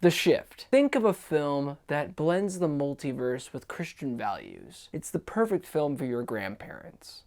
The Shift. Think of a film that blends the multiverse with Christian values. It's the perfect film for your grandparents.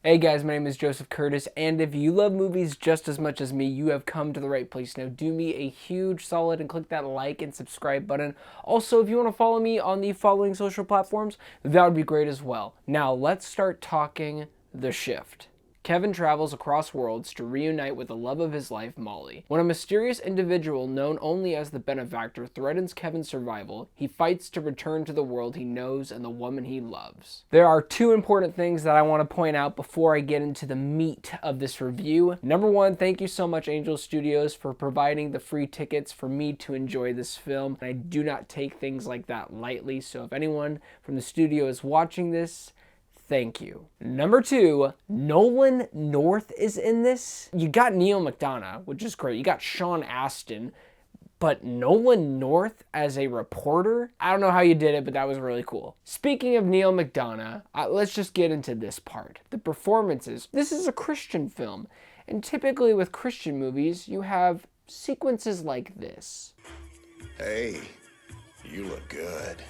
Hey guys, my name is Joseph Curtis, and if you love movies just as much as me, you have come to the right place. Now do me a huge solid and click that like and subscribe button. Also, if you want to follow me on the following social platforms, that would be great as well. Now let's start talking The Shift. Kevin travels across worlds to reunite with the love of his life, Molly. When a mysterious individual known only as the Benefactor threatens Kevin's survival, he fights to return to the world he knows and the woman he loves. There are two important things that I want to point out before I get into the meat of this review. Number one, thank you so much, Angel Studios, for providing the free tickets for me to enjoy this film. I do not take things like that lightly, so if anyone from the studio is watching this, thank you. Number two, Nolan North is in this. You got Neal McDonough, which is great. You got Sean Astin, but Nolan North as a reporter? I don't know how you did it, but that was really cool. Speaking of Neal McDonough, let's just get into this part. The performances. This is a Christian film, and typically with Christian movies, you have sequences like this. Hey, you look good.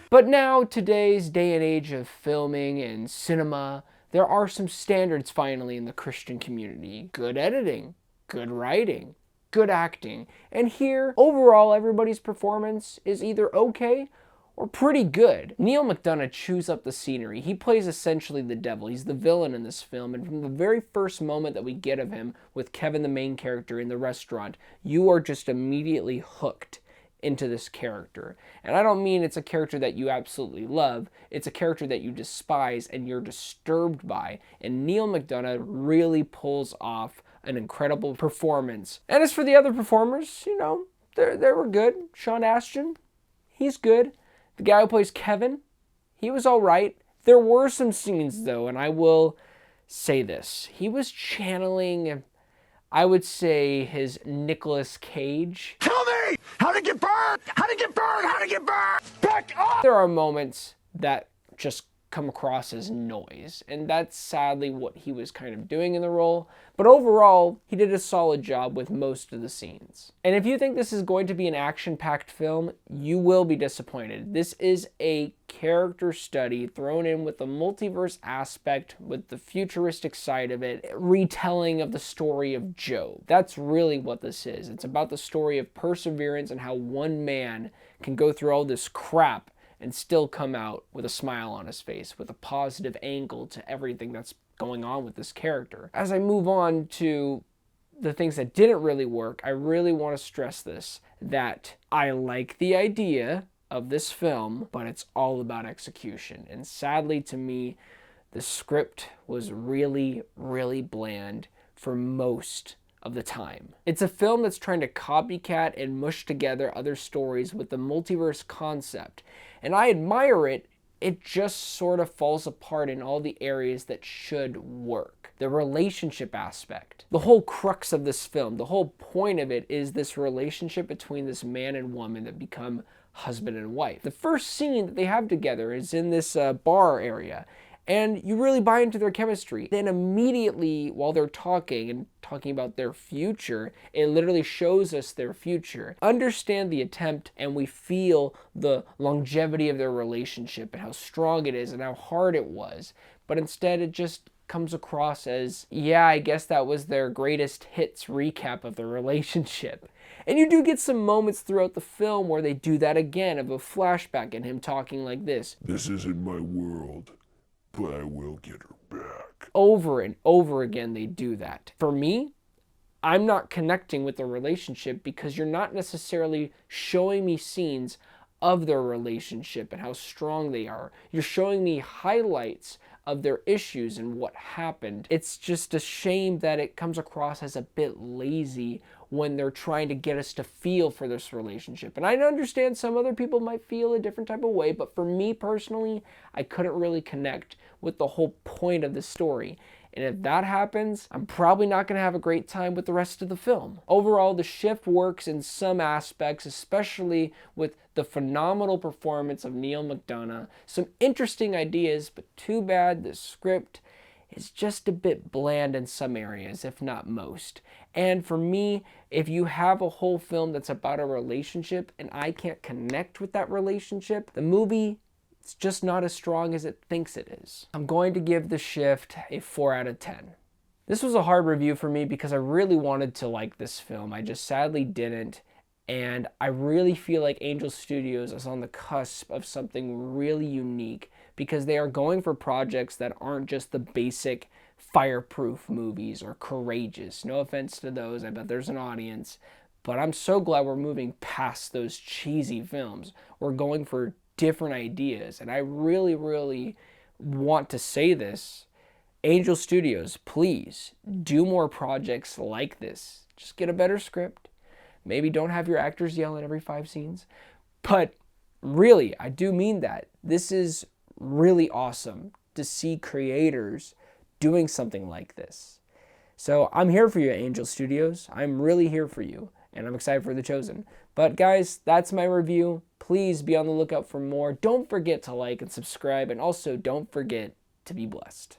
But now, today's day and age of filming and cinema, there are some standards finally in the Christian community. Good editing, good writing, good acting. And here, overall, everybody's performance is either okay or pretty good. Neal McDonough chews up the scenery. He plays essentially the devil. He's the villain in this film. And from the very first moment that we get of him with Kevin, the main character, in the restaurant, you are just immediately hooked into this character. And I don't mean it's a character that you absolutely love, it's a character that you despise and you're disturbed by. And Neal McDonough really pulls off an incredible performance. And as for the other performers, you know, they were good. Sean Astin, he's good. The guy who plays Kevin, he was all right. There were some scenes though, and I will say this, he was channeling, I would say, his Nicolas Cage. Tell me! How to get burned! How to get burned! How to get burned! Back up! There are moments that just come across as noise, and that's sadly what he was kind of doing in the role. But overall, he did a solid job with most of the scenes. And if you think this is going to be an action-packed film, you will be disappointed. This is a character study thrown in with the multiverse aspect, with the futuristic side of it, retelling of the story of Job. That's really what this is. It's about the story of perseverance and how one man can go through all this crap and still come out with a smile on his face, with a positive angle to everything that's going on with this character. As I move on to the things that didn't really work, I really want to stress this, that I like the idea of this film, but it's all about execution. And sadly to me, the script was really, really bland for most of the time. It's a film that's trying to copycat and mush together other stories with the multiverse concept. And I admire it, it just sort of falls apart in all the areas that should work. The relationship aspect. The whole crux of this film, the whole point of it is this relationship between this man and woman that become husband and wife. The first scene that they have together is in this bar area, and you really buy into their chemistry. Then immediately, while they're talking and talking about their future, it literally shows us their future. Understand the attempt, and we feel the longevity of their relationship and how strong it is and how hard it was. But instead, it just comes across as, yeah, I guess that was their greatest hits recap of their relationship. And you do get some moments throughout the film where they do that again, of a flashback and him talking like this. This isn't my world, but I will get her back. Over and over again, they do that. For me, I'm not connecting with the relationship because you're not necessarily showing me scenes of their relationship and how strong they are. You're showing me highlights of their issues and what happened. It's just a shame that it comes across as a bit lazy when they're trying to get us to feel for this relationship. And I understand some other people might feel a different type of way, but for me personally, I couldn't really connect with the whole point of the story. And if that happens, I'm probably not going to have a great time with the rest of the film. Overall, The Shift works in some aspects, especially with the phenomenal performance of Neal McDonough. Some interesting ideas, but too bad the script is just a bit bland in some areas, if not most. And for me, if you have a whole film that's about a relationship and I can't connect with that relationship, the movie it's just not as strong as it thinks it is. I'm going to give The Shift a 4 out of 10. This was a hard review for me because I really wanted to like this film. I just sadly didn't. And I really feel like Angel Studios is on the cusp of something really unique because they are going for projects that aren't just the basic fireproof movies or courageous. No offense to those, I bet there's an audience. But I'm so glad we're moving past those cheesy films. We're going for different ideas, and I really want to say this. Angel Studios, please do more projects like this. Just get a better script. Maybe don't have your actors yelling every 5 scenes, but really, I do mean that. This is really awesome to see creators doing something like this. So I'm here for you, Angel Studios. I'm really here for you, and I'm excited for The Chosen. But guys, that's my review. Please be on the lookout for more. Don't forget to like and subscribe, and also don't forget to be blessed.